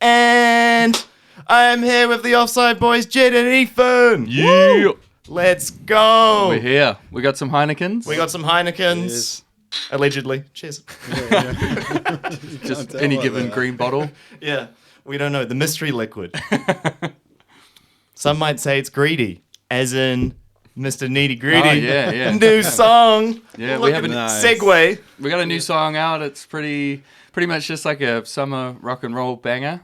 And I'm here with the Offside boys, Jedd and Ethan. Yeah. Woo! Let's go. We're here. We got some Heinekens. We got some Heinekens. Yes. Allegedly. Cheers. Just any given green bottle. Yeah. We don't know. The mystery liquid. Some might say it's greedy, as in Mr. Needy Greedy. Oh, yeah. New song. Yeah, Look we have at a Nice. segue. We got a new song out. It's pretty much just like a summer rock and roll banger.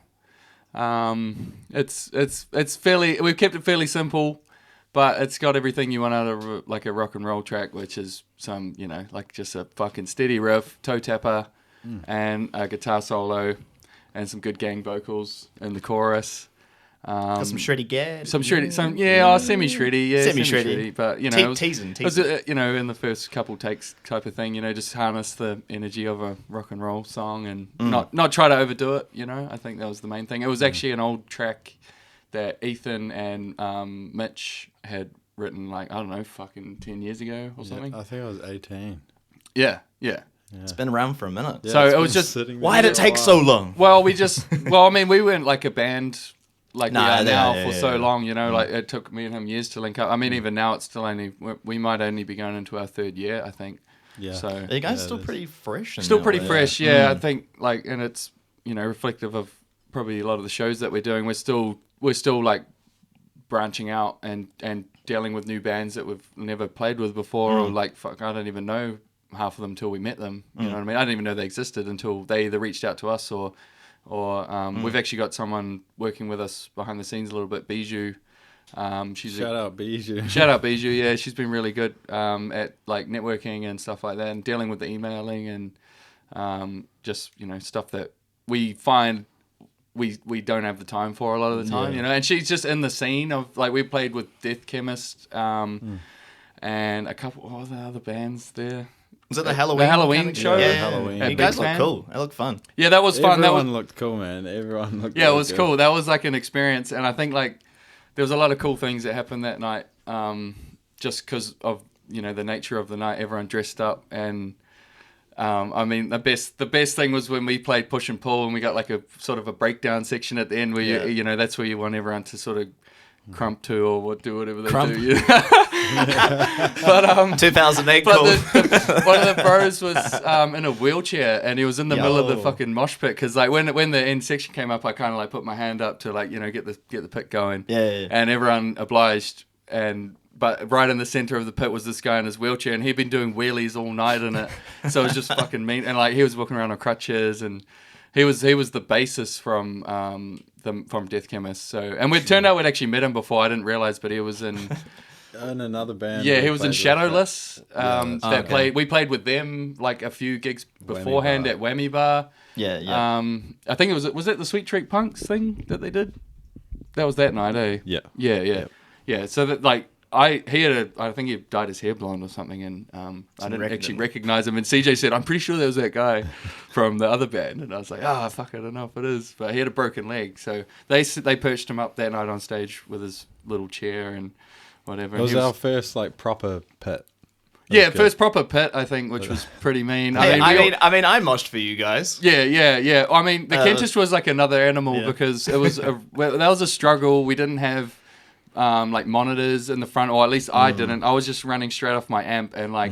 It's fairly. We've kept it fairly simple, but it's got everything you want out of like a rock and roll track, which is some, like just a fucking steady riff, toe tapper, and a guitar solo, and some good gang vocals in the chorus. Got some shreddy gad. Semi-shreddy, Semi-shreddy. but it was, Teasing. it was, in the first couple takes type of thing, just harness the energy of a rock and roll song and not try to overdo it, I think that was the main thing. It was actually an old track that Ethan and Mitch had written, like, I don't know, fucking 10 years ago or something. I think I was 18. Yeah. It's been around for a minute. Yeah, So it's it was been just- sitting Why there did it for a take while. so long? Well, we weren't like a band like we are now for so yeah. long, like it took me and him years to link up. I mean, even now it's still we might only be going into our third year, I think. Yeah. So Are you guys Yeah, still it is. pretty fresh? in still that pretty way? fresh, yeah. I think and it's reflective of probably a lot of the shows that we're doing. We're still like branching out and dealing with new bands that we've never played with before, or like fuck, I don't even know half of them till we met them. You know what I mean? I didn't even know they existed until they either reached out to us or we've actually got someone working with us behind the scenes a little bit, Bijou. Shout out Bijou. Shout out Bijou, yeah, she's been really good at like networking and stuff like that, and dealing with the emailing and just stuff that we find we don't have the time for a lot of the time, and she's just in the scene of like we played with Death Chemist and a couple of other bands there. Was it the Halloween? The Halloween kind of show? Yeah, Halloween. You Big guys look fan. cool. They look fun. Yeah, that was fun. Everyone looked cool, man. Everyone looked Yeah, it really was good. cool. That was like an experience, and I think like there was a lot of cool things that happened that night, just because of the nature of the night. Everyone dressed up, and I mean the best thing was when we played Push and Pull, and we got like a sort of a breakdown section at the end where you that's where you want everyone to sort of crump to or do whatever they Crump. do. But 2008 But cool. one of the bros was in a wheelchair, and he was in the middle of the Yo. fucking mosh pit, because like when the end section came up, I kind of like put my hand up to like get the pit going. Yeah. And everyone obliged, but right in the center of the pit was this guy in his wheelchair, and he'd been doing wheelies all night in it, so it was just fucking mean. And like he was walking around on crutches, and he was the bassist from Death Chemist. So, and it turned out we'd actually met him before. I didn't realize, but he was in. In another band. Yeah, we he was in played with Shadowless. okay. We played with them like a few gigs Whammy beforehand Bar. at Whammy Bar. Yeah. I think was it the Sweet Treat Punks thing that they did? That was that night, eh? Yeah. Yeah. So that like I think he dyed his hair blonde or something, and I didn't actually recognize him. And CJ said, "I'm pretty sure that was that guy from the other band." And I was like, fuck, I don't know if it is, but he had a broken leg, so they perched him up that night on stage with his little chair and whatever. It was our first like proper pit. Yeah, good. first proper pit, I think, which was pretty mean. Hey, we I mean, I moshed for you guys. Yeah. I mean, the Kentish was like another animal Yeah. because it was that was a struggle. We didn't have like monitors in the front, or at least I didn't. I was just running straight off my amp, and like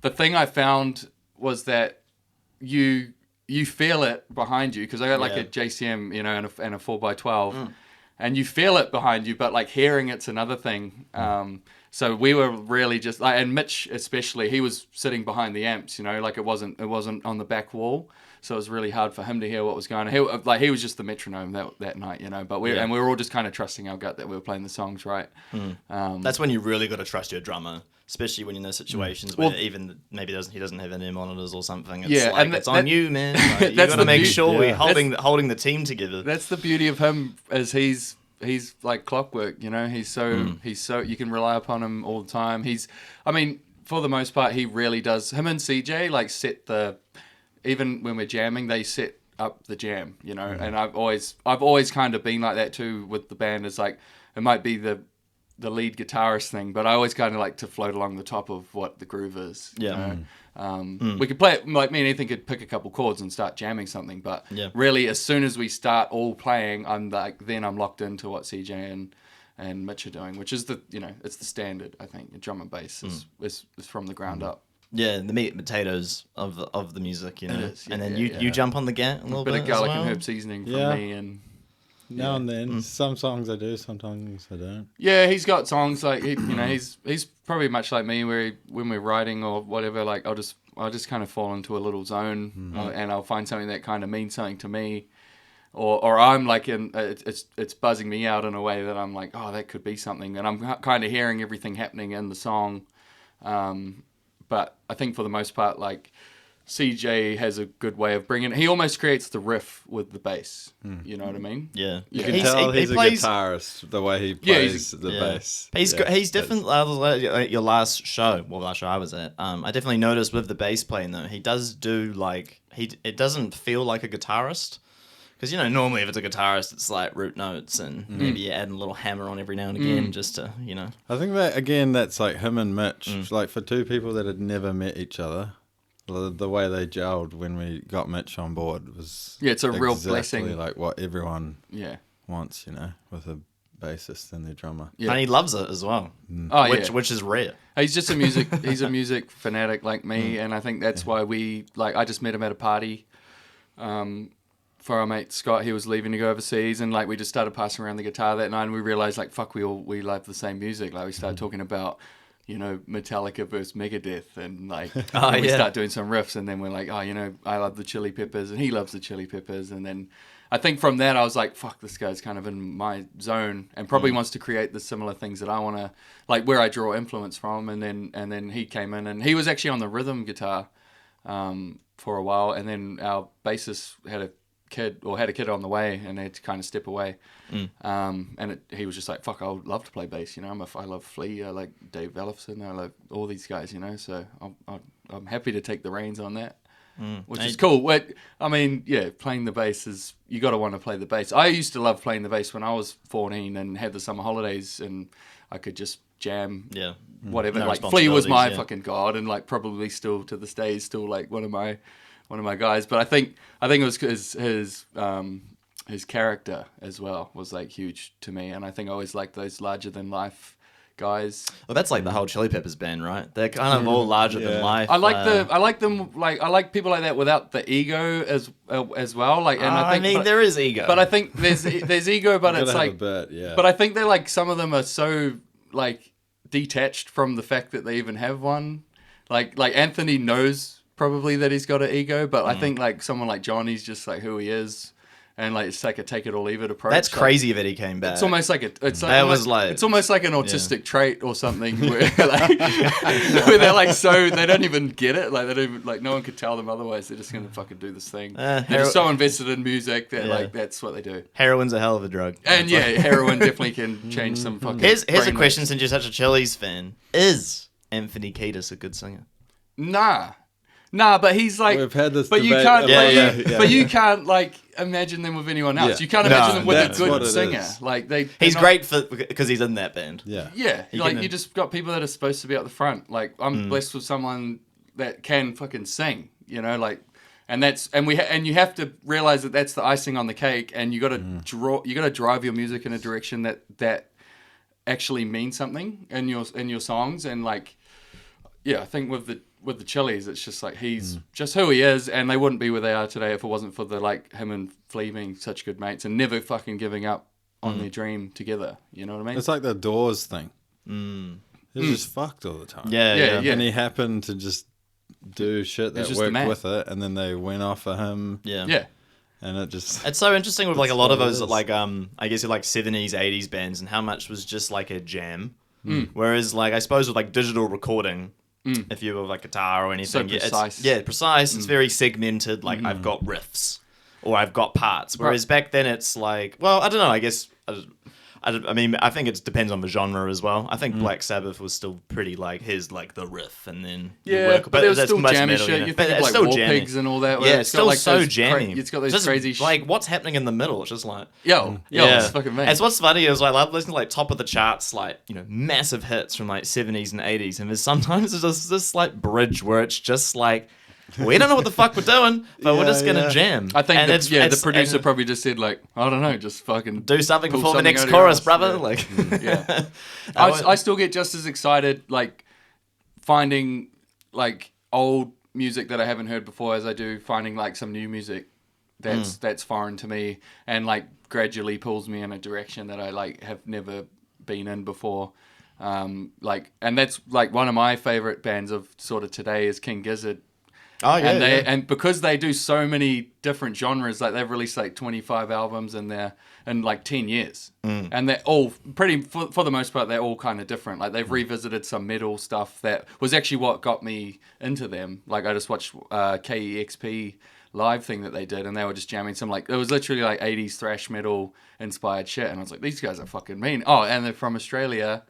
the thing I found was that you feel it behind you, because I got like a JCM, and a 4x12. And you feel it behind you, but like hearing it's another thing. So we were really just like, and Mitch especially, he was sitting behind the amps, like it wasn't on the back wall, so it was really hard for him to hear what was going on. He was just the metronome that night, But we were all just kind of trusting our gut that we were playing the songs right. That's when you really got to trust your drummer, especially when you're in those situations where even maybe he doesn't have any monitors or something. It's Yeah, like, and it's on you, man. Like, you that's got to the make beauty- sure we're Yeah. holding the team together. That's the beauty of him, is he's like clockwork, He's so you can rely upon him all the time. For the most part, he really does. Him and CJ like even when we're jamming, they set up the jam, And I've always kind of been like that too with the band. It's like it might be the the lead guitarist thing, but I always kind of like to float along the top of what the groove is. Yeah. We could play it, like me and Ethan could pick a couple chords and start jamming something, but really as soon as we start all playing, I'm locked into what CJ and Mitch are doing, which is it's the standard. I think drum and bass is from the ground up. Yeah, the meat and potatoes of the music, It is, and then you jump on the gat a little bit of garlic as well. and herb seasoning from me, and now and then, some songs I do, sometimes I don't. yeah, he's got songs like he's probably much like me, where when we're writing or whatever, like I'll just kind of fall into a little zone, and I'll find something that kind of means something to me, or I'm like it's buzzing me out in a way that I'm like, oh, that could be something, and I'm kind of hearing everything happening in the song. But I think for the most part, like CJ has a good way of bringing. He almost creates the riff with the bass. You know what I mean? Yeah, You can tell he's a guitarist the way he plays the bass. He's different. Your last show, last show I was at, I definitely noticed with the bass playing though, he does do like it doesn't feel like a guitarist. Because, normally if it's a guitarist, it's like root notes and maybe you add a little hammer on every now and again just to, I think that, again, that's like him and Mitch. Like for two people that had never met each other, the way they gelled when we got Mitch on board was it's a real exactly blessing. Like what everyone wants, with a bassist and their drummer. Yeah. And he loves it as well, which is rare. He's just he's a music fanatic like me, and I think that's why I just met him at a party. For our mate Scott, he was leaving to go overseas, and like we just started passing around the guitar that night, and we realized like fuck, we love the same music. Like we started talking about Metallica versus Megadeth, and like we start doing some riffs, and then we're like, I love the Chili Peppers and he loves the Chili Peppers, and then I think from that I was like, fuck, this guy's kind of in my zone and probably wants to create the similar things that I want to, like where I draw influence from, and then he came in and he was actually on the rhythm guitar for a while, and then our bassist had a kid on the way and they had to kind of step away, and he was just like, fuck, I would love to play bass, I love Flea, I like Dave Ellefson, I love all these guys, so I'm happy to take the reins on that, which is cool. Playing the bass is, you got to want to play the bass. I used to love playing the bass when I was 14 and had the summer holidays and I could just jam whatever. No like Flea was my responsibilities, fucking god, and like probably still to this day is still like one of my guys, but I think it was his character as well was like huge to me, and I think I always liked those larger than life guys. Well, that's like the whole Chili Peppers band, right? They're kind of all larger than life. I like people like that without the ego as well. Like, and I think there is ego, but I think there's ego, but it's like, but I think they're like, some of them are so like detached from the fact that they even have one. Like Anthony knows probably that he's got an ego, but I think like someone like Johnny's just like who he is, and like it's like a take it or leave it approach. That's crazy that he came back. It's almost like it's almost like an autistic trait or something where they're like, so they don't even get it, like they don't even, like no one could tell them otherwise. They're just gonna fucking do this thing. They're just so invested in music that like that's what they do. Heroin's a hell of a drug, and heroin definitely can change some fucking. Here's a question, since you're such a Chili's fan: is Anthony Kiedis a good singer? Nah, but he's like. We've had this but debate. you can't. But you can't like imagine them with anyone else. Yeah. You can't imagine them with a that's good what it singer. is. Like He's great because he's in that band. Yeah. Yeah, like you just got people that are supposed to be at the front. Like I'm blessed with someone that can fucking sing. Like, and you have to realize that that's the icing on the cake, and you got to drive your music in a direction that actually means something in your songs, and like, I think with the Chili's, it's just like he's just who he is, and they wouldn't be where they are today if it wasn't for the like him and Flea being such good mates and never fucking giving up on their dream together. You know what I mean? It's like the Doors thing. He was just fucked all the time. Yeah. And he happened to just do shit that worked with it, and then they went off of him. Yeah. And it's so interesting with like a lot of those like I guess like 70s 80s bands, and how much was just like a jam, whereas like I suppose with like digital recording, if you have like guitar or anything, so precise. It's precise. It's very segmented. Like I've got riffs or I've got parts. Whereas back then it's like, well, I don't know. I guess I mean, I think it depends on the genre as well. I think Black Sabbath was still pretty like the riff, and then but it was that's still much jammy metal, shit. you know. You But think of it's like still War jammy. Pigs and all that. Yeah, where it's still got, like, so those jammy. It's got those Just, crazy like what's happening in the middle. It's just like it's fucking me. It's what's funny is I love listening to like top of the charts, like massive hits from like 70s and 80s, and there's sometimes there's just this like bridge where it's just like. We don't know what the fuck we're doing, but we're just gonna jam. I think and the producer probably just said like, I don't know, just fucking do something pull before the something next out of your chorus, ass. brother. Yeah. Like, Yeah. I still get just as excited like finding like old music that I haven't heard before as I do finding like some new music that's foreign to me and like gradually pulls me in a direction that I like have never been in before. And that's like one of my favorite bands of sort of today is King Gizzard. oh yeah, And because they do so many different genres, like they've released like 25 albums in like 10 years, and they're all pretty for the most part they're all kind of different. Like they've revisited some metal stuff that was actually what got me into them. Like I just watched KEXP live thing that they did, and they were just jamming some like it was literally like 80s thrash metal inspired shit, and I was like, these guys are fucking mean. Oh, and they're from Australia.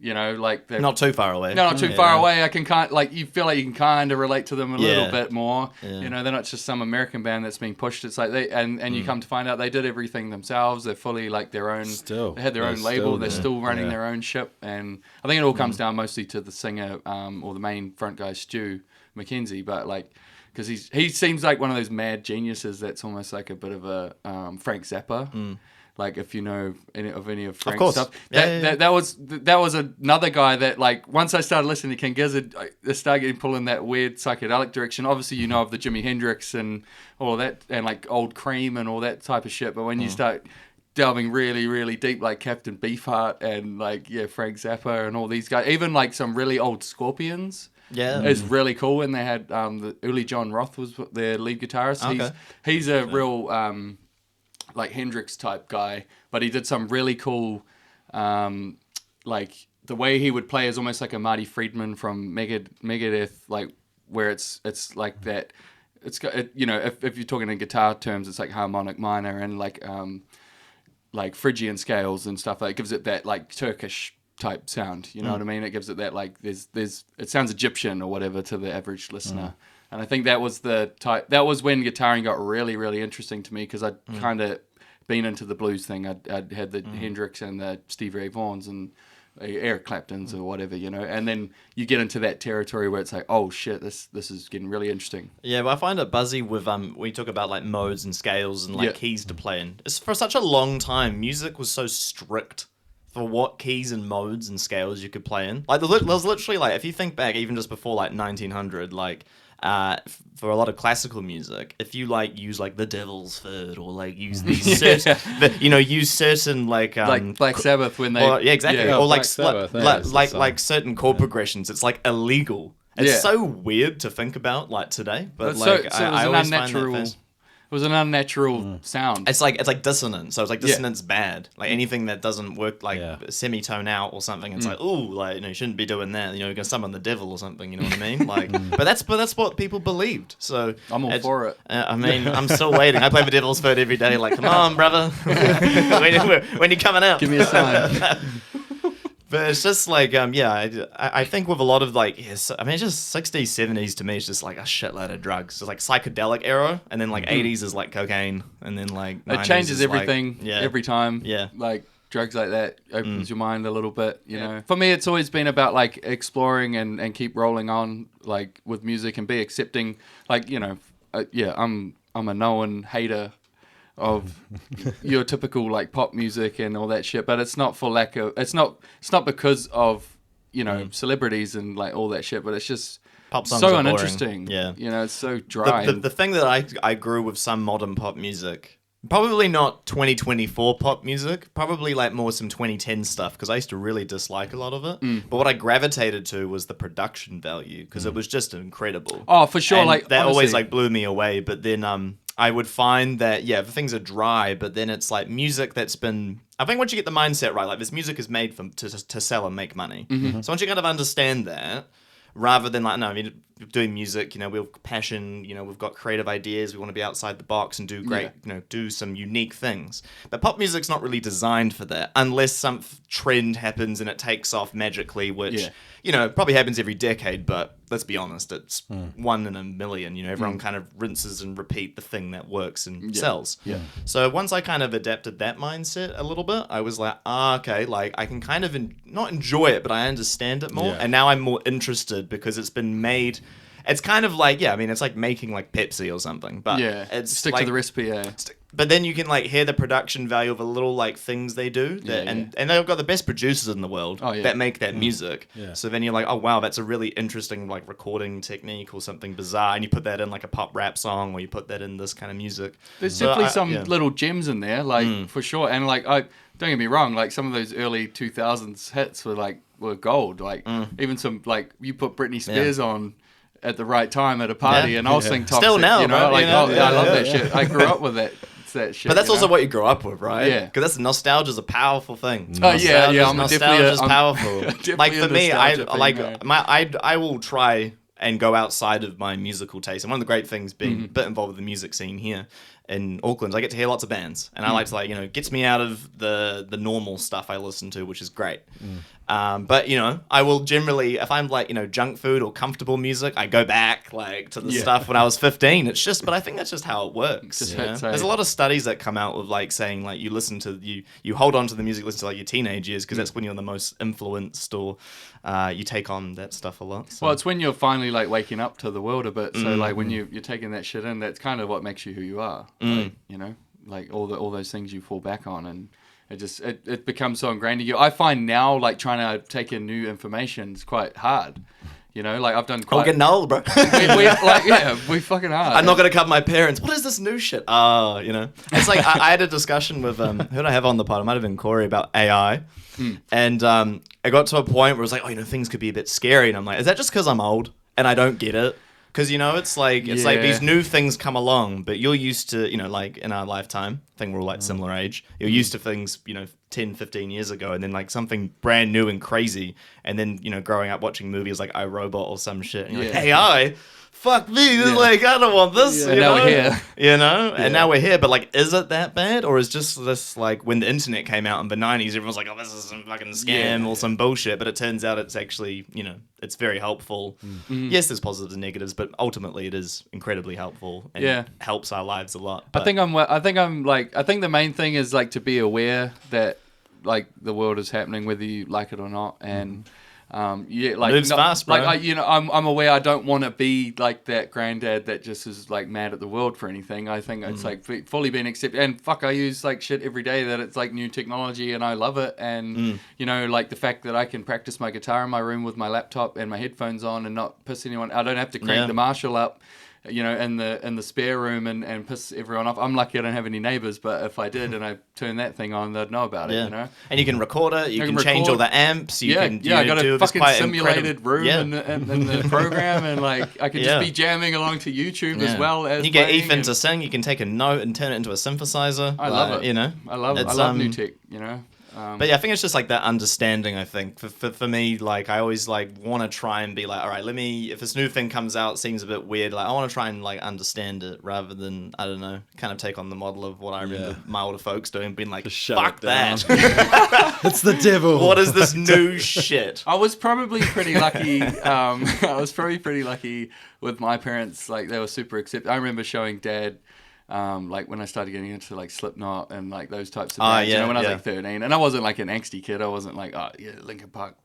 Like they're not too far away. No, not too far away. I can you feel like you can kind of relate to them a little Yeah. bit more. Yeah. They're not just some American band that's being pushed. It's like and you come to find out they did everything themselves. They're fully like their own. They had their own label. They're still running their own ship, and I think it all comes down mostly to the singer or the main front guy, Stu McKenzie. But like, because he seems like one of those mad geniuses that's almost like a bit of a Frank Zappa. Like if you know any of Frank's stuff, that was another guy that like once I started listening to King Gizzard, I started getting pulled in that weird psychedelic direction. Obviously, you know of the Jimi Hendrix and all that, and like old Cream and all that type of shit. But when you start delving really, really deep, like Captain Beefheart and like Frank Zappa and all these guys, even like some really old Scorpions. Yeah, is really cool. And they had the Uli John Roth was their lead guitarist. Okay. He's a real like Hendrix type guy, but he did some really cool, like the way he would play is almost like a Marty Friedman from Megadeth, like where it's like that. It's got if you're talking in guitar terms, it's like harmonic minor and like Phrygian scales and stuff. Like it gives it that like Turkish type sound. You know what I mean? It gives it that like there's it sounds Egyptian or whatever to the average listener. And I think that was that was when guitaring got really, really interesting to me because I'd kind of been into the blues thing. I'd had the Hendrix and the Stevie Ray Vaughns and Eric Clapton's or whatever, and then you get into that territory where it's like, oh shit, this is getting really interesting. Yeah, well, I find it buzzy with we talk about like modes and scales and like keys to play in. It's for such a long time, music was so strict for what keys and modes and scales you could play in. Like there was literally like if you think back even just before like 1900, like for a lot of classical music, if you like use like the Devil's Third or like use these certain, use certain like Black Sabbath when they or like Sabbath, like certain chord progressions, it's like illegal. It's so weird to think about like today, but like I always find that it was an unnatural sound. It's like dissonant, so it's like dissonance bad. Like anything that doesn't work like semitone out or something, it's like you shouldn't be doing that. You're gonna summon the devil or something. You know what I mean? Like, but that's what people believed. So I'm all for it. I mean, I'm still waiting. I play the Devil's Third every day. Like, come on, brother, when you coming out? Give me a sign. But it's just like, I think with a lot of like, I mean, it's just 60s, 70s to me, it's just like a shitload of drugs. It's like psychedelic era, and then like 80s is like cocaine, and then like it changes everything every time. Yeah. Like drugs like that opens your mind a little bit, you know. For me, it's always been about like exploring and keep rolling on like with music and be accepting, like, I'm a known hater of your typical like pop music and all that shit, but it's not for lack of it's not because of celebrities and like all that shit, but it's just pop songs so are uninteresting. boring. It's so dry. The thing that I grew with some modern pop music, probably not 2024 pop music, probably like more some 2010 stuff, because I used to really dislike a lot of it. But what I gravitated to was the production value, because it was just incredible. Oh, for sure. And like that honestly, always like blew me away. But then I would find that, the things are dry, but then it's like music that's been... I think once you get the mindset right, like this music is made to sell and make money. So once you kind of understand that, rather than like, no, I mean, doing music, you know, we've passion, you know, we've got creative ideas, we want to be outside the box and do great, you know, do some unique things. But pop music's not really designed for that unless some trend happens and it takes off magically, which, you know, probably happens every decade, but let's be honest, it's 1 in a million, you know, everyone kind of rinses and repeat the thing that works and sells. Yeah. So once I kind of adapted that mindset a little bit, I was like, okay, like I can kind of not enjoy it, but I understand it more. Yeah. And now I'm more interested because it's been made. It's kind of like, I mean, it's like making like Pepsi or something, but it's stick like, to the recipe. but then you can like hear the production value of the little like things they do, and they've got the best producers in the world that make that music. Yeah. So then you're like, oh wow, that's a really interesting like recording technique or something bizarre, and you put that in like a pop rap song, or you put that in this kind of music. There's definitely some little gems in there, like for sure. And like, don't get me wrong, like some of those early 2000s hits were gold. Like even some like you put Britney Spears on at the right time at a party, and I'll sing top Still six, now, you know, bro, like you know? I love that shit. I grew up with that shit. But that's you also know? what you grow up with, right? Yeah. Because that's nostalgia's a powerful thing. Oh yeah. I'm Nostalgia's definitely powerful. definitely Like a for me, I nostalgia like thing, I will try and go outside of my musical taste. And one of the great things being a bit involved with the music scene here in Auckland, I get to hear lots of bands, and I like to like, you know, it gets me out of the normal stuff I listen to, which is great. But you know, I will generally, if I'm like, you know, junk food or comfortable music, I go back like to the stuff when I was 15. It's just, but I think that's just how it works. Just You know? hits, There's a lot of studies that come out with like saying like you listen to you hold on to the music, listen to like your teenage years, because that's when you're the most influenced, or you take on that stuff a lot. So. Well, it's when you're finally like waking up to the world a bit. So like when you're taking that shit in, that's kind of what makes you who you are. Like, you know, like all those things you fall back on, and it becomes so ingrained in you. I find now like trying to take in new information is quite hard. You know, like I've done quite. I'm getting old, bro. we fucking are. I'm not gonna cover my parents. What is this new shit? You know, it's like I had a discussion with who did I have on the pod? It might have been Corey about AI, and I got to a point where it was like, oh, you know, things could be a bit scary, and I'm like, is that just because I'm old and I don't get it? Because, you know, it's like these new things come along, but you're used to, you know, like in our lifetime, I think we're all like similar age, you're used to things, you know, 10, 15 years ago, and then like something brand new and crazy, and then, you know, growing up watching movies like iRobot or some shit, and you're like, AI? Fuck me, like, I don't want this, you know? Now we're here. You know? And now we're here, but like, is it that bad? Or is just this, like, when the internet came out in the 90s, everyone's like, oh, this is some fucking scam or some bullshit, but it turns out it's actually, you know, it's very helpful. Yes, there's positives and negatives, but ultimately it is incredibly helpful and helps our lives a lot. But I think the main thing is like to be aware that like the world is happening, whether you like it or not, and like moves fast, bro. Like I'm aware I don't want to be like that granddad that just is like mad at the world for anything. I think it's like fully being accepted, and fuck, I use like shit every day that it's like new technology and I love it, and you know, like the fact that I can practice my guitar in my room with my laptop and my headphones on and not piss anyone. I don't have to crank the Marshall up, you know, in the spare room and piss everyone off. I'm lucky I don't have any neighbors, but if I did and I turned that thing on, they'd know about it, you know. And you can record it, you can change all the amps, you can I got do a fucking quite simulated room in the program, and like I could just be jamming along to YouTube as well as you get Ethan to sing, you can take a note and turn it into a synthesizer. I love it. You know, I love new tech, you know. But yeah, I think it's just like that understanding. I think for me, like I always like want to try and be like, all right, if this new thing comes out, seems a bit weird, like I want to try and like understand it rather than, I don't know, kind of take on the model of what I remember my older folks doing, being like, fuck that. It's the devil. What is this new shit? I was probably pretty lucky. I was probably pretty lucky with my parents. Like they were super accepting. I remember showing Dad. Like when I started getting into like Slipknot and like those types of bands, you know, when I was like 13, and I wasn't like an angsty kid. I wasn't like, oh yeah, Linkin Park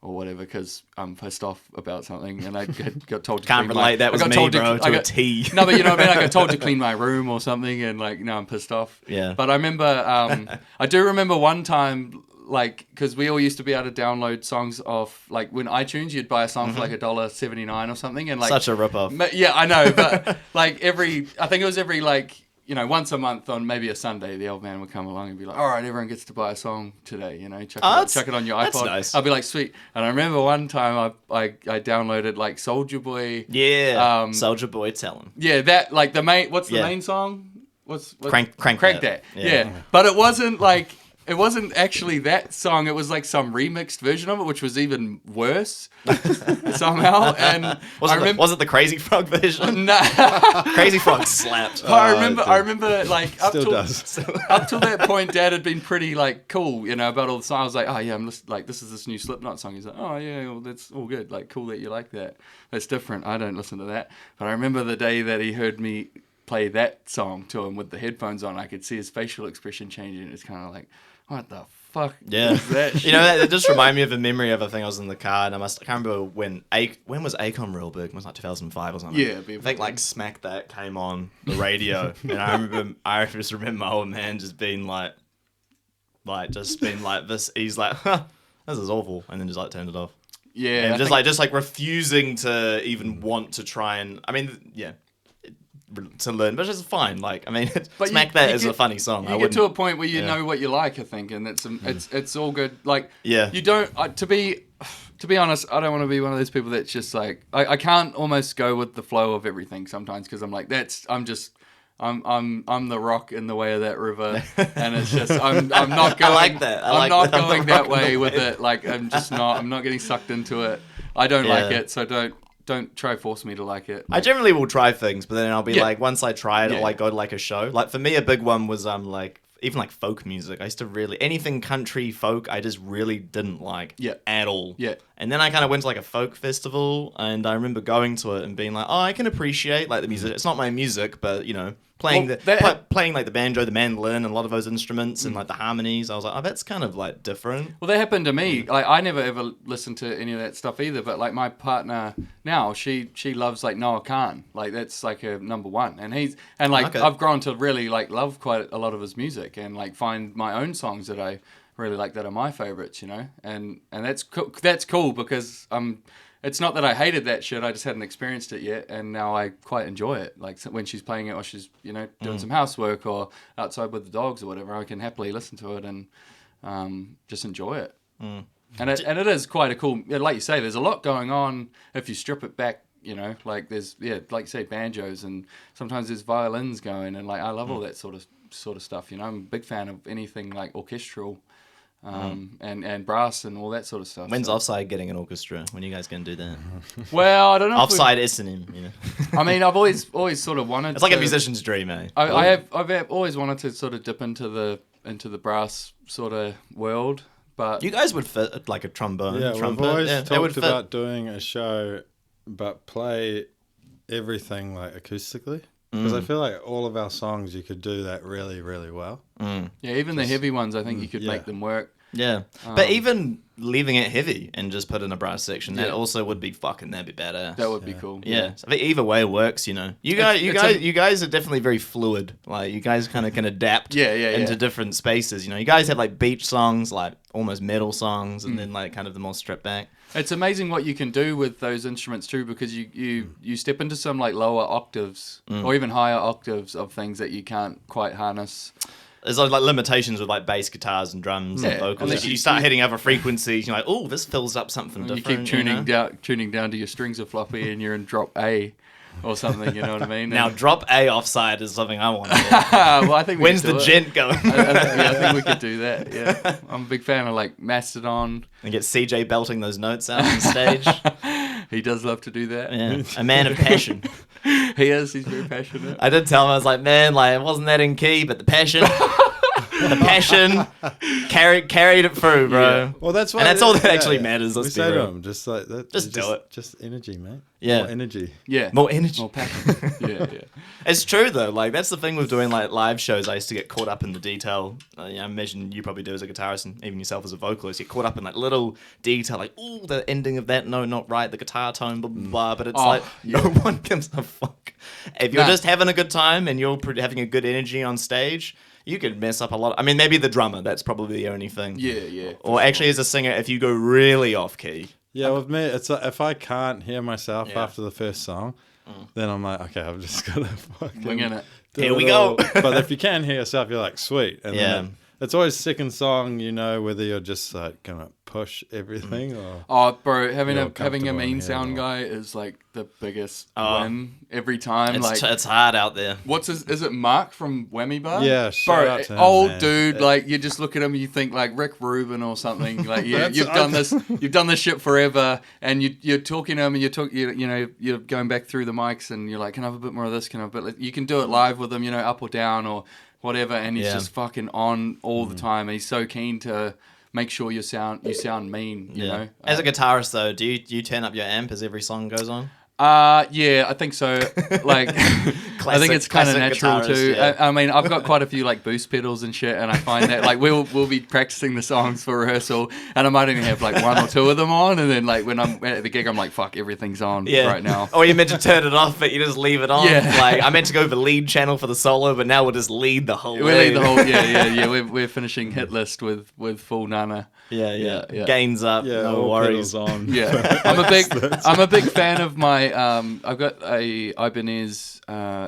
or whatever, because I'm pissed off about something, and I got told to can't clean relate. That was me, bro, to a T. No, but you know what I mean. I got told to clean my room or something, and like, I'm pissed off. Yeah. But I remember, I do remember one time. Like, because we all used to be able to download songs off, like, when iTunes, you'd buy a song for like $1.79 or something, and like such a ripoff. Yeah, I know, but like I think it was every like, you know, once a month on maybe a Sunday, the old man would come along and be like, all right, everyone gets to buy a song today, you know, chuck it on your iPod. That's nice. I'd be like, sweet. And I remember one time I downloaded like Soulja Boy. Yeah. Soulja Boy, tell him. Yeah, that like what's the main song? What's Crank that? Yeah. But it wasn't like. it wasn't actually that song. It was like some remixed version of it, which was even worse somehow. And was it the Crazy Frog version? Nah. Crazy Frog slapped. I remember like up till that point, Dad had been pretty like cool, you know, about all the songs. I was like, oh yeah, I'm like, this is this new Slipknot song. He's like, oh yeah, well, that's all good. Like, cool that you like that. That's different. I don't listen to that. But I remember the day that he heard me play that song to him with the headphones on, I could see his facial expression changing. It's kind of like, what the fuck is that shit? You know, that just reminded me of a memory of a thing I was in the car, and I can't remember when was Akon real big? It was like 2005 or something. Yeah, I think like Smack That came on the radio, and I just remember my old man just being like this. He's like, huh, this is awful, and then just like turned it off. Yeah, and just like refusing to even want to try and, I mean, yeah, to learn, but it's fine. Like, I mean, Smack That is a funny song. You get to a point where you know what you like, I think, and it's all good. Like, you don't. To be honest, I don't want to be one of those people that's just like, I can't almost go with the flow of everything sometimes, because I'm like, I'm the rock in the way of that river, and it's just I'm not going. I like that. I'm not going that way with it. Like, I'm not getting sucked into it. I don't like it, so don't try force me to like it. I generally will try things, but then I'll be like, once I try it, I'll like go to like a show. Like for me, a big one was like even like folk music. I used to really anything country folk. I just really didn't like at all. Yeah. And then I kind of went to like a folk festival, and I remember going to it and being like, oh, I can appreciate like the music. It's not my music, but you know, playing playing like the banjo, the mandolin, and a lot of those instruments and like the harmonies. I was like, oh, that's kind of like different. Well, that happened to me. Like, I never ever listened to any of that stuff either. But like my partner now, she loves like Noah Khan. Like that's like her number one, and I've grown to really like love quite a lot of his music, and like find my own songs that I really like that are my favorites, you know, and that's cool. That's cool because it's not that I hated that shit. I just hadn't experienced it yet, and now I quite enjoy it. Like when she's playing it, or she's doing some housework, or outside with the dogs or whatever, I can happily listen to it and just enjoy it. And it is quite a cool. Like you say, there's a lot going on if you strip it back. You know, like there's like you say, banjos, and sometimes there's violins going, and like I love all that sort of stuff. You know, I'm a big fan of anything like orchestral. And brass and all that sort of stuff. When's Offside getting an orchestra? When are you guys going to do that? Well, I don't know. Offside isn't him, you know. I mean, I've always sort of wanted. It's like a musician's dream, eh? I've always wanted to sort of dip into the brass sort of world, but you guys would fit like a trombone. Yeah, trumpet. we've always talked about doing a show, but play everything like acoustically. Because I feel like all of our songs, you could do that really, really well. Yeah, even the heavy ones, I think you could make them work. Yeah, but even leaving it heavy and just put in a brass section, that also would be that'd be badass. That would be cool. Yeah, so I think either way works. You know, you guys are definitely very fluid. Like you guys kind of can adapt. Into different spaces. You know, you guys have like beach songs, like almost metal songs, and then like kind of the more stripped back. It's amazing what you can do with those instruments too, because you step into some like lower octaves or even higher octaves of things that you can't quite harness. There's like limitations with like bass guitars and drums and vocals. And you start hitting other frequencies, you're like, oh, this fills up something different. You keep tuning down to your strings are floppy, and you're in drop A or something. You know what I mean? Now, drop A offside is something I want to do. Well, I think when's the gent going? I think we could do that. Yeah, I'm a big fan of like Mastodon. And get CJ belting those notes out on stage. He does love to do that. Yeah, a man of passion. He is. He's very passionate. I did tell him, I was like, man, like it wasn't that in key, but the passion, carried it through, bro. Yeah. Well, that's why, and that's all that actually matters. We say to him, just like that. Just do it. Just energy, mate. Yeah, more energy. Yeah, more energy. More passion. Yeah. It's true though. Like that's the thing with doing like live shows. I used to get caught up in the detail. I imagine you probably do as a guitarist, and even yourself as a vocalist. You get caught up in like little detail, like oh, the ending of that, no, not right. The guitar tone, blah blah blah. But it's no one gives a fuck. If you're just having a good time and you're having a good energy on stage, you could mess up a lot. I mean, maybe the drummer. That's probably the only thing. Yeah. Or actually, as a singer, if you go really off key. Yeah, with me, it's like, if I can't hear myself after the first song, then I'm like, okay, I've just got to fucking winging it. Here we go. But if you can hear yourself, you're like, sweet. And then it's always second song, you know, whether you're just like gonna push everything? Or Oh, bro, having You're a comfortable main in sound here, guy is like the biggest win every time. It's hard out there. Is it Mark from Whammy Bar? Yeah, shout bro, out to him, old man. dude. Like you just look at him, and you think like Rick Rubin or something. Like That's- you've done this, you've done this shit forever, and you're talking to him, and you're going back through the mics, and you're like, can I have a bit more of this? Can I have a bit? You can do it live with him, up or down or whatever, and he's just fucking on all the time. And he's so keen to make sure you sound mean. You know. As a guitarist though, do you turn up your amp as every song goes on? Yeah, I think so. Like, I think it's kind of natural too. Yeah. I mean, I've got quite a few like boost pedals and shit, and I find that like we'll be practicing the songs for rehearsal, and I might only have like one or two of them on, and then like when I'm at the gig, I'm like, fuck, everything's on right now. Or you meant to turn it off, but you just leave it on. Yeah. Like I meant to go for lead channel for the solo, but now we'll just lead the whole. We lead the whole We're finishing hit list with full Nana. Yeah. Yeah. Gains up. Yeah, no all worries. pedals on. Yeah, I'm a big fan of my. I've got a Ibanez.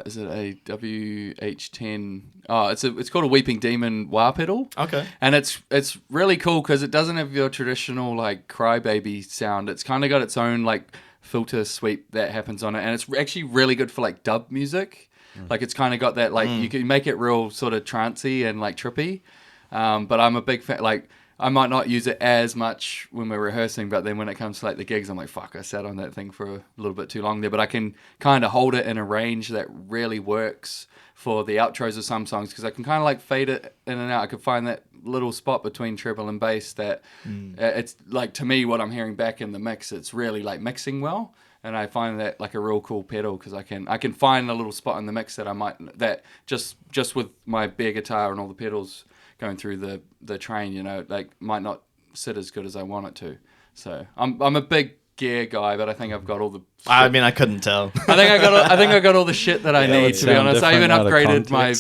Is it a WH10? Oh, it's called a Weeping Demon wah pedal. Okay. And it's really cool because it doesn't have your traditional like crybaby sound. It's kind of got its own like filter sweep that happens on it, and it's actually really good for like dub music. Like it's kind of got that like you can make it real sort of trancey and like trippy. But I'm a big fan. Like I might not use it as much when we're rehearsing, but then when it comes to like the gigs, I'm like, fuck, I sat on that thing for a little bit too long there. But I can kind of hold it in a range that really works for the outros of some songs because I can kind of like fade it in and out. I can find that little spot between treble and bass that it's like, to me, what I'm hearing back in the mix, it's really like mixing well. And I find that like a real cool pedal because I can find a little spot in the mix that just with my bare guitar and all the pedals going through the train, like might not sit as good as I want it to. So I'm a big gear guy, but I think I've got all the shit. I mean, I couldn't tell. I think I got all the shit that I need, to be honest. I even upgraded my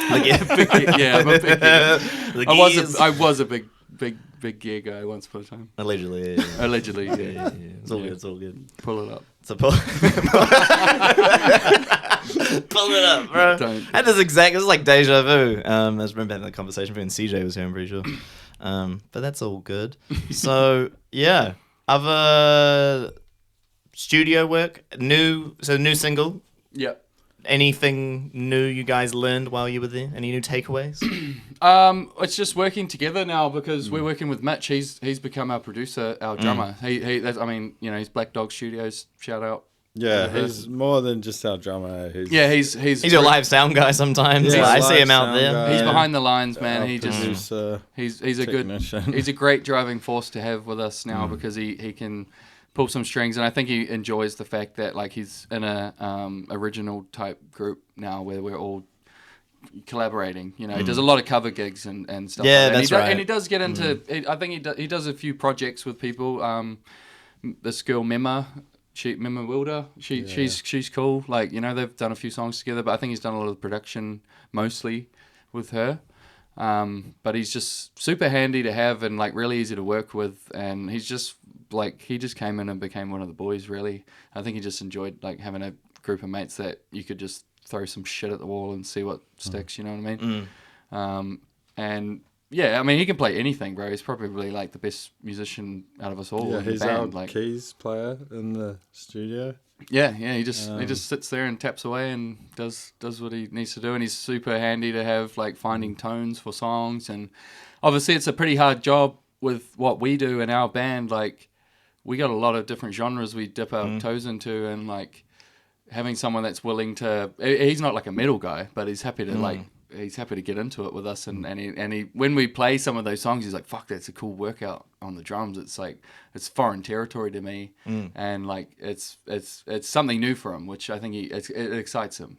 I'm a big gear. I was a big gear guy once upon a time. Allegedly. Yeah. Allegedly, yeah. Yeah. It's all good. It's all good. Pull it up. So pull it up, bro. Don't. And this is like deja vu. I just remember having a conversation when CJ was here, I'm pretty sure. But that's all good. So yeah, other studio work, new single. Yep. Anything new you guys learned while you were there? Any new takeaways? It's just working together now because we're working with Mitch. He's become our producer, our drummer. He's Black Dog Studios. Shout out. Yeah, he's more than just our drummer. He's your live sound guy sometimes. Yeah, I see him out live there. sound guy. He's Yeah. behind the lines, man. Our He just producer, he's a technician. he's a great driving force to have with us now because he can pull some strings, and I think he enjoys the fact that like he's in a original type group now where we're all collaborating. He does a lot of cover gigs and stuff. Yeah, like that. that's right. And he does get into. I think he does a few projects with people. This girl Mema Wilder. She's cool. Like they've done a few songs together, but I think he's done a lot of the production mostly with her. But he's just super handy to have and like really easy to work with, and he just came in and became one of the boys. Really, I think he just enjoyed like having a group of mates that you could just throw some shit at the wall and see what sticks. You know what I mean? And yeah, I mean he can play anything, bro. He's probably like the best musician out of us all. Yeah, in the he's band. our keys player in the studio. Yeah, he just sits there and taps away and does what he needs to do, and he's super handy to have like finding tones for songs, and obviously it's a pretty hard job with what we do in our band. Like we got a lot of different genres we dip our toes into, and like having someone that's willing to, he's not like a metal guy, but he's happy to he's happy to get into it with us, and he when we play some of those songs, he's like, fuck, that's a cool workout on the drums. It's like it's foreign territory to me, and like it's something new for him, which I think it excites him,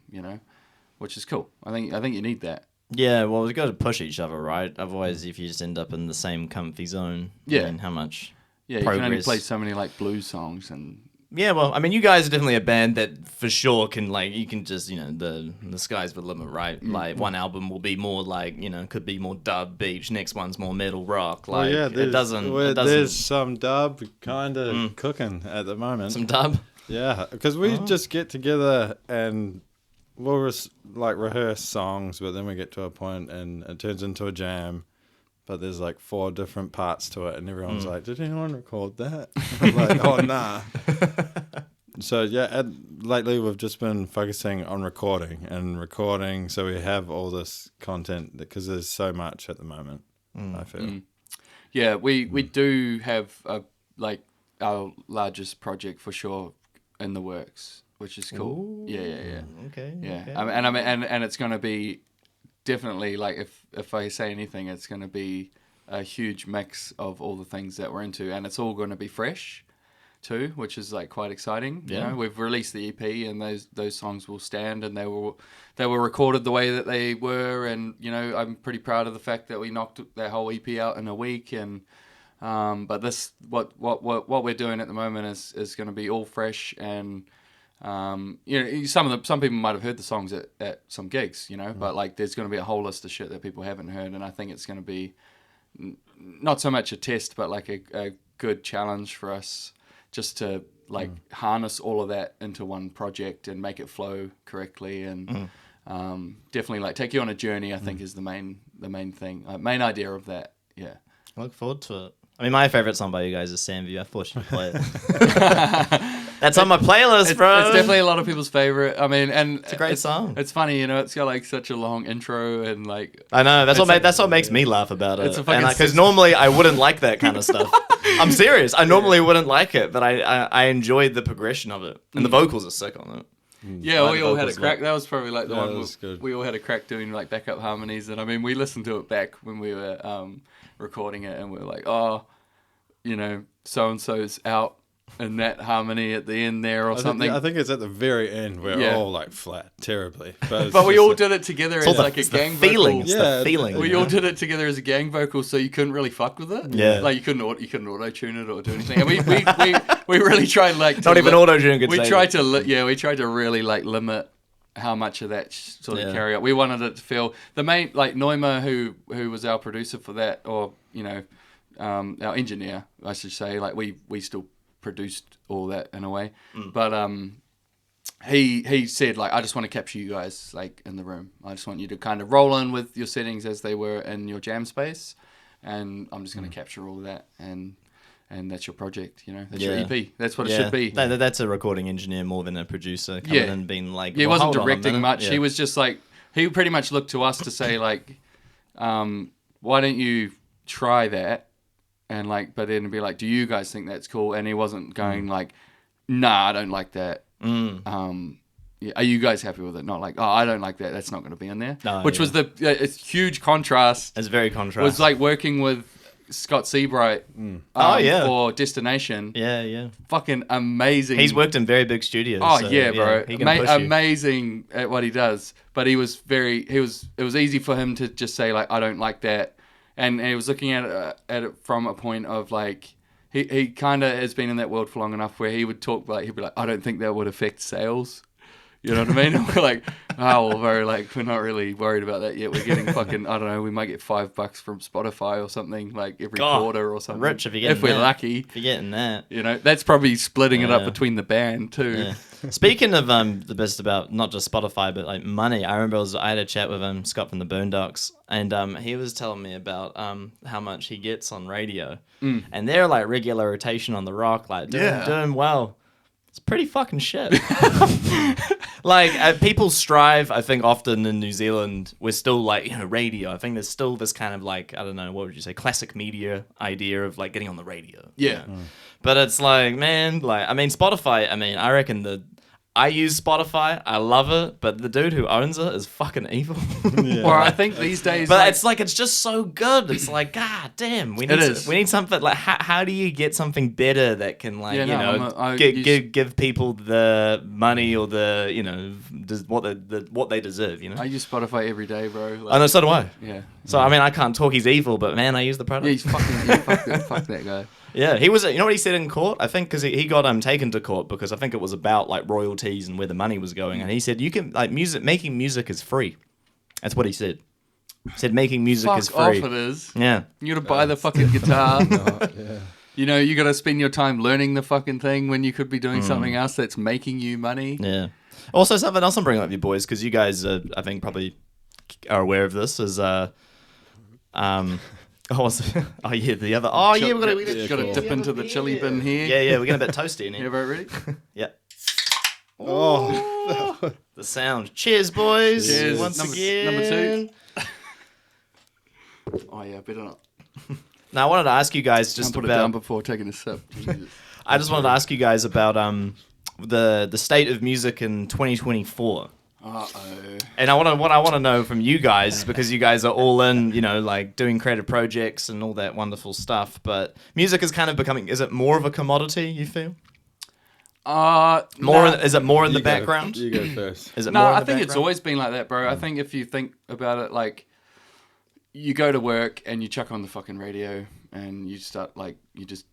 which is cool. I think you need that. Yeah, well, we've got to push each other, right? Otherwise, if you just end up in the same comfy zone, then how much you progress? can only play so many like blues songs and. Yeah, well, I mean, you guys are definitely a band that for sure can, like, you can just, the sky's the limit, right? Like, one album will be more, like, could be more dub beach, next one's more metal rock. Like, it doesn't... There's some dub kind of cooking at the moment. Some dub? Yeah, because we just get together and we'll rehearse songs, but then we get to a point and it turns into a jam. but there's like 4 different parts to it, and everyone's like, did anyone record that? I'm like, oh, nah. So yeah, lately we've just been focusing on recording, so we have all this content because there's so much at the moment. I feel. Yeah, we do have our largest project for sure in the works, which is cool. Ooh, yeah. Okay. Yeah, okay. and it's going to be definitely like if I say anything, it's going to be a huge mix of all the things that we're into, and it's all going to be fresh too, which is like quite exciting. Yeah. You know, we've released the EP, and those songs will stand, and they were recorded the way that they were, and you know, I'm pretty proud of the fact that we knocked that whole EP out in a week, and but this what we're doing at the moment is going to be all fresh, and you know, some people might have heard the songs at some gigs, you know, but like there's going to be a whole list of shit that people haven't heard, and I think it's going to be not so much a test, but like a good challenge for us just to like harness all of that into one project and make it flow correctly, and definitely like take you on a journey, I think is the main thing, main idea of that. Yeah. I look forward to it. I mean, my favorite song by you guys is Sanvue. I thought you'd play it. That's on my playlist, bro. It's definitely a lot of people's favorite. I mean, and it's a great song. It's funny, you know. It's got like such a long intro, and like I know that's what makes me laugh about it. It's a fucking because normally I wouldn't like that kind of stuff. I'm serious. I normally wouldn't like it, but I enjoyed the progression of it, and the vocals are sick on it. Yeah, we all had a crack. That was probably like the one good. we all had a crack doing like backup harmonies, and I mean, we listened to it back when we were recording it, and we were like, oh, you know, so and so's out in that harmony at the end there or something. I think it's at the very end where we're all like flat terribly, but we all did it together as like a gang feeling. vocal. It's the feeling. We all did it together as a gang vocal, so you couldn't really fuck with it. Yeah, like you couldn't auto tune it or do anything. And we really tried like not even auto tune could. We tried to really like limit how much of that sort of carry out. We wanted it to feel the main, like Noima, who was our producer for that, or you know, our engineer, I should say. Like we still produced all that in a way, but he said like, I just want to capture you guys like in the room. I just want you to kind of roll in with your settings as they were in your jam space, and I'm just going to capture all of that, and that's your project, you know. That's your EP. That's what it should be. That's a recording engineer more than a producer coming in and being like, he wasn't directing much. Yeah. He was just like, he pretty much looked to us to say like, why don't you try that? And like, but then be like, do you guys think that's cool? And he wasn't going like, nah, I don't like that. Yeah, are you guys happy with it? Not like, oh, I don't like that. That's not going to be in there. Which was it's huge contrast. It's very contrast. It was like working with Scott Seabright for Destination. Yeah. Fucking amazing. He's worked in very big studios. Oh so, yeah, bro. He can push you. Amazing at what he does. But it was easy for him to just say like, I don't like that. And he was looking at it from a point of like, he kind of has been in that world for long enough where he would talk like, he'd be like, I don't think that would affect sales. You know what I mean? And we're like, oh, well, very like, we're not really worried about that yet. We're getting fucking, I don't know, we might get $5 from Spotify or something like every quarter or something. Rich if you're getting we're lucky. If you're getting that. You know, that's probably splitting it up between the band too. Yeah. Speaking of the best about not just Spotify but like money, I remember I had a chat with Scott from the Boondocks, and he was telling me about how much he gets on radio, and they're like regular rotation on the rock, like doing well. It's pretty fucking shit. Like people strive, I think often in New Zealand we're still like, you know, radio. I think there's still this kind of like, I don't know, what would you say, classic media idea of like getting on the radio. Yeah. You know? But it's like, man, like, I mean, Spotify, I mean, I reckon I use Spotify, I love it, but the dude who owns it is fucking evil. Well, I think these days... But it's like, it's just so good. It's like, god damn, we need something, like, how do you get something better that can, like, give people the money or the, you know, what they deserve, you know? I use Spotify every day, bro. Like, I know, so do I. Yeah. So, I mean, I can't talk he's evil, but man, I use the product. Yeah, he's fucking... fuck that guy. Yeah, he was. You know what he said in court? I think because he got taken to court because I think it was about like royalties and where the money was going, and he said you can like making music is free. That's what he said. He said making music is free. Fuck off, it is. Yeah, you gotta buy the fucking guitar. You know, you gotta spend your time learning the fucking thing when you could be doing something else that's making you money. Yeah. Also, something else I'm bringing up, you boys, because you guys, I think, probably are aware of this. Is Oh, oh yeah, the other. Oh yeah, we got to dip into the chili bin here. Yeah, we're getting a bit toasty in You here. ready? Yeah. Oh, The sound. Cheers, boys. Cheers. Once Number again. 2. Oh yeah, better not. Now I wanted to ask you guys just Put it down about. before taking a sip. Jesus. I just wanted to ask you guys about the state of music in 2024. Uh-oh. And what I want to know from you guys is because you guys are all in, like doing creative projects and all that wonderful stuff. But music is kind of becoming. Is it more of a commodity? You feel? Is it more in the background? You go first. Is it No, more? I think it's always been like that, bro. I think if you think about it, like, you go to work and you chuck on the fucking radio and you start, like, you just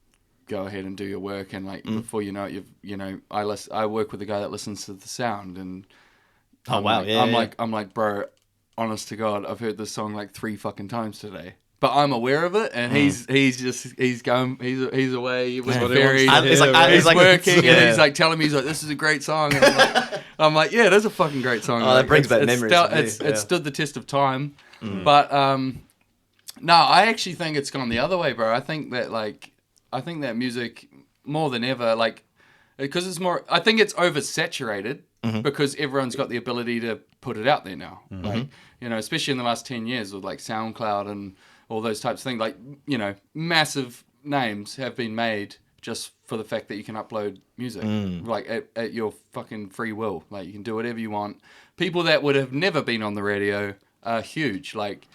go ahead and do your work, and like before you know it, I work with a guy that listens to the sound, and Oh wow, yeah. I'm like, bro, honest to God, I've heard this song like 3 fucking times today. But I'm aware of it, and he's away with what he fairies. wants to It's like- He's like- working, yeah. and he's like telling me, he's like, this is a great song. And I'm like, yeah, it is a fucking great song. Oh, that Like, brings back it's memories stu- for me, It's yeah. It stood the test of time. But no, I actually think it's gone the other way, bro. I think that music more than ever, like, because it's more. I think it's oversaturated because everyone's got the ability to put it out there now. Like, especially in the last 10 years with like SoundCloud and all those types of things, like, massive names have been made just for the fact that you can upload music, like at your fucking free will. Like, you can do whatever you want. People that would have never been on the radio are huge, like,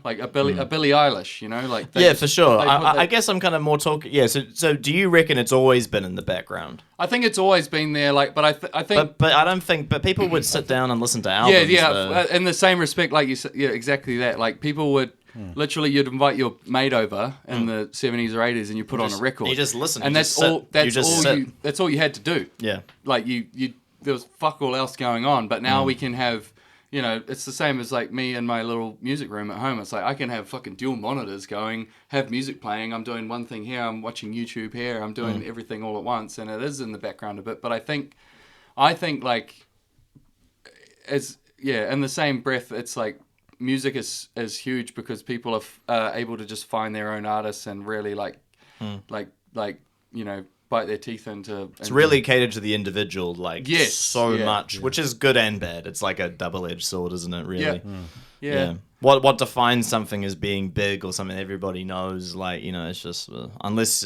like a Billie Eilish, like. Yeah, for sure. they put I guess I'm kind of more talking. Yeah. So do you reckon it's always been in the background? I think it's always been there, like, but I think. But I don't think. But people would sit down and listen to albums. Yeah. In the same respect, like you said, yeah, exactly that. Like, people would literally, you'd invite your mate over in the 70s or 80s, and you put on a record. You just listen. and you that's just sit. all. That's you just all. sit. That's all you had to do. Yeah. Like you. There was fuck all else going on, but now we can have. It's the same as like me in my little music room at home. It's like I can have fucking dual monitors going, have music playing. I'm doing one thing here. I'm watching YouTube here. I'm doing everything all at once, and it is in the background a bit. But I think like, in the same breath, it's like music is huge because people are able to just find their own artists and really bite their teeth into. It's really catered to the individual, like Yes, so yeah. much, which is good and bad. It's like a double-edged sword, isn't it? Really. Yeah. What defines something as being big or something everybody knows? Like, it's just unless.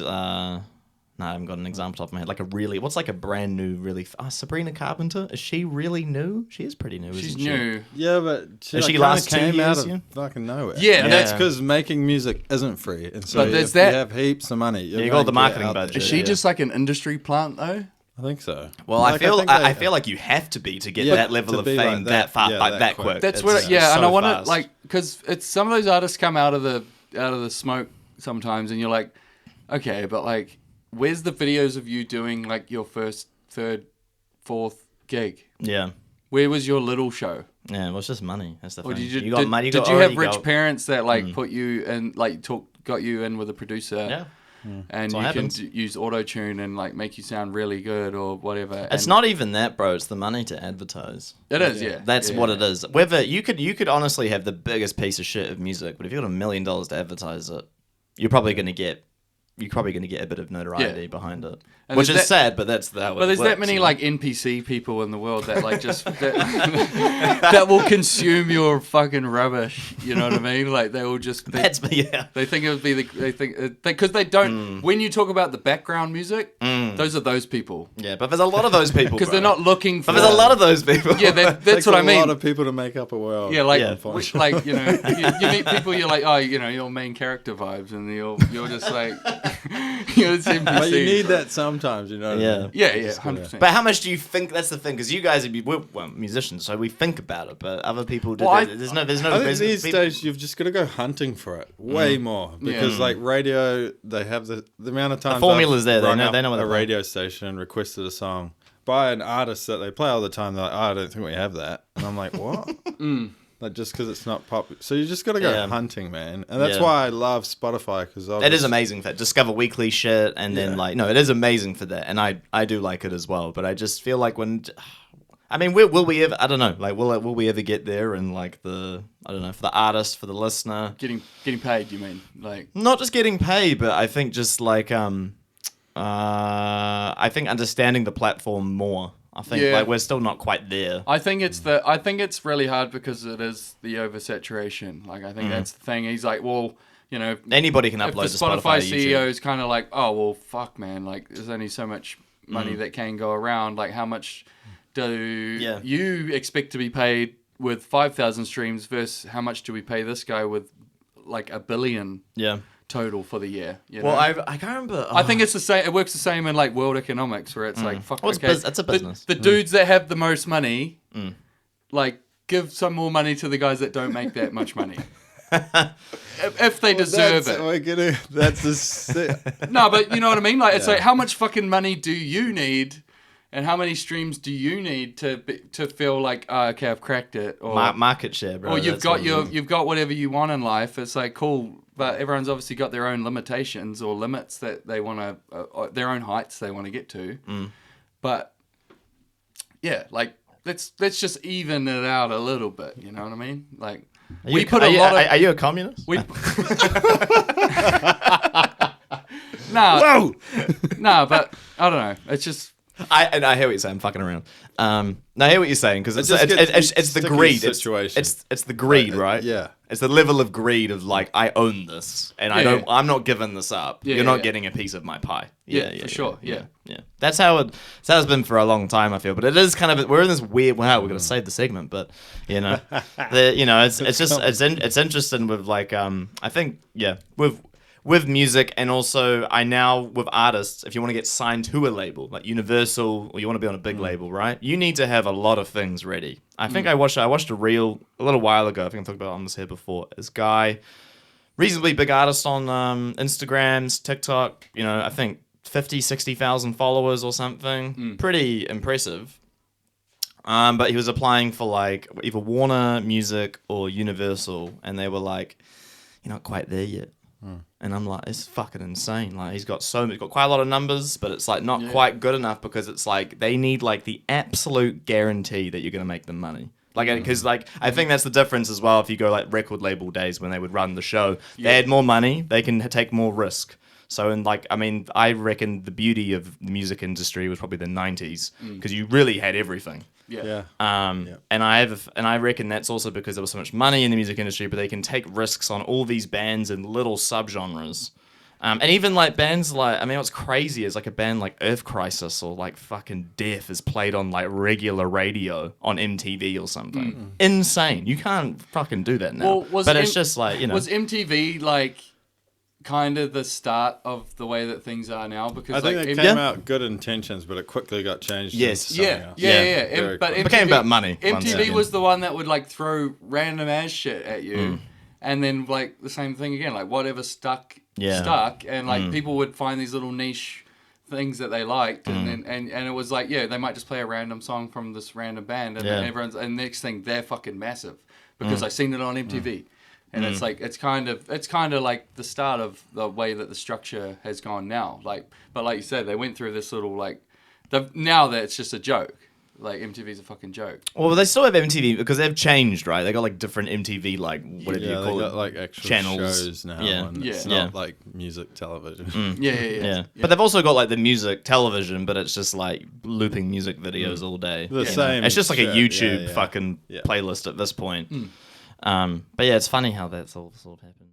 No, I haven't got an example off my head. Like what's like a brand new, really. Sabrina Carpenter, is she really new? She is pretty new, She's isn't she? new. Yeah, but She like, last 2 came out years, of yeah? fucking nowhere. Yeah, and Yeah. that's because making music isn't free, and so But there's if that- you have heaps of money, you're you gonna got the get marketing out there. budget. Is she Yeah. just like an industry plant though? I think so. Well, Like, I feel think I they- feel like you have to be to get Yeah, that level to of be fame like that far, yeah, like that that quick. quick. That's It's what, and I so want to fast. like, because it's some of those artists come out of the smoke sometimes, and you're like, okay, but like, where's the videos of you doing like your first, third, fourth gig? Yeah. Where was your little show? Yeah, well, it's just money. That's the Or thing. did you, got money. did got you have already rich got- parents that like put you in, like got you in with a producer? Yeah. And That's you what can happens. use auto-tune and like make you sound really good or whatever. It's And not even that, bro. It's the money to advertise. It is, yeah. That's Yeah. what it is. Whether you could honestly have the biggest piece of shit of music, but if you got $1 million to advertise it, you're probably gonna get a bit of notoriety Yeah. behind it, And which there's is that- sad. But that's how it But there's that works, many you know? like NPC people in the world that like just that will consume your fucking rubbish. You know what I mean? Like they will just That's yeah. they think it would be because they don't. When you talk about the background music, those are those people Yeah, but there's a lot of those people because they're bro. not looking for. But there's a lot of those people. Yeah, that's Takes what I a mean. lot of people to make up a world. Yeah, like, Yeah. unfortunately. like you meet people, you're like, oh, your main character vibes, and you're just like, it's NPC. But you need that sometimes, you know. what I Yeah. mean? Yeah, Just gotta- 100%. But how much do you think? That's the thing, because you guys we're musicians, so we think about it. But other people do. Well, there's no. I think these people- days you've just got to go hunting for it way more because like radio, they have the amount of times formula's there, they rung know- up they know what a they're playing. radio station requested a song by an artist that they play all the time. They're like, oh, I don't think we have that, and I'm like, what? Like just because it's not popular, so you just got to go Yeah. hunting, man. And that's Yeah. why I love Spotify because It is amazing for that. Discover weekly shit, and then Yeah. it is amazing for that, and I do like it as well. But I just feel like when I mean, will we ever? I don't know. Like, will we ever get there? And like I don't know, for the artist, for the listener, Getting paid, you mean? Like, not just getting paid, but I think just like I think understanding the platform more. I think like we're still not quite there. I think it's really hard because it is the oversaturation. Like, I think that's the thing. He's like, well, you know, Anybody can if upload the to Spotify, Spotify CEO YouTube. is kind of like, oh well, fuck, man. Like, there's only so much money that can go around. Like, how much do you expect to be paid with 5,000 streams versus how much do we pay this guy with like 1 billion total for the year? You know? Well, I can't remember. I think it's the same. It works the same in like world economics, where it's like, fuck, Well, okay, it's a business. The dudes that have the most money, like, give some more money to the guys that don't make that much money, if they deserve it. No, but you know what I mean. Like, it's like, how much fucking money do you need, and how many streams do you need to feel like, oh, okay, I've cracked it, or market share, bro. or you've got whatever you want in life. It's like, cool. But everyone's obviously got their own limitations or limits that they want to, their own heights they want to get to. But yeah, like let's just even it out a little bit. You know what I mean? Like, are you a communist? No, but I don't know. It's just. I hear what you're saying. I'm fucking around. No, I hear what you're saying because it's the greed. It's the greed, right? Yeah. It's the level of greed of like, I own this and I'm not giving this up. You're not getting a piece of my pie. For sure. Yeah. That's how it's been for a long time, I feel. But it is kind of, we're in this weird. Wow, we're gonna save the segment, but you know, it's interesting with like I think with music, and also I now with artists, if you want to get signed to a label like Universal, or you want to be on a big label, right? You need to have a lot of things ready. I think I watched a reel a little while ago. I think I talked about it on this here before. This guy, reasonably big artist on Instagrams, TikTok. You know, I think 50, 60,000 followers or something. Pretty impressive. But he was applying for like either Warner Music or Universal, and they were like, "You're not quite there yet." And I'm like, it's fucking insane. Like, he's got quite a lot of numbers, but it's like not quite good enough because it's like they need like the absolute guarantee that you're gonna make them money. Like, because like I think that's the difference as well. If you go like record label days when they would run the show, they had more money, they can take more risk. So, and like, I mean, I reckon the beauty of the music industry was probably the 90s because you really had everything. And I reckon that's also because there was so much money in the music industry, but they can take risks on all these bands and little subgenres. And even like bands like, I mean, what's crazy is like a band like Earth Crisis or like fucking Death is played on like regular radio on MTV or something. Insane. You can't fucking do that now. But it's just like, you know. Was MTV like kind of the start of the way that things are now? Because I think like, it came out good intentions, but it quickly got changed. Yes. Into something else. But it became about money. MTV was the one that would like throw random ass shit at you, and then like the same thing again, like whatever stuck, and like people would find these little niche things that they liked, and then and it was like, they might just play a random song from this random band, and then and next thing they're fucking massive because I seen it on MTV. And it's like it's kind of like the start of the way that the structure has gone now. Like, but like you said, they went through this little like, now that it's just a joke. Like, MTV's a fucking joke. Well, they still have MTV because they've changed, right? They got like different MTV, like whatever you call they it, got like actual channels shows now. And it's not like music television. But they've also got like the music television, but it's just like looping music videos all day. The same. It's just like a shit. YouTube fucking playlist at this point. But yeah, it's funny how that's all sort of happened.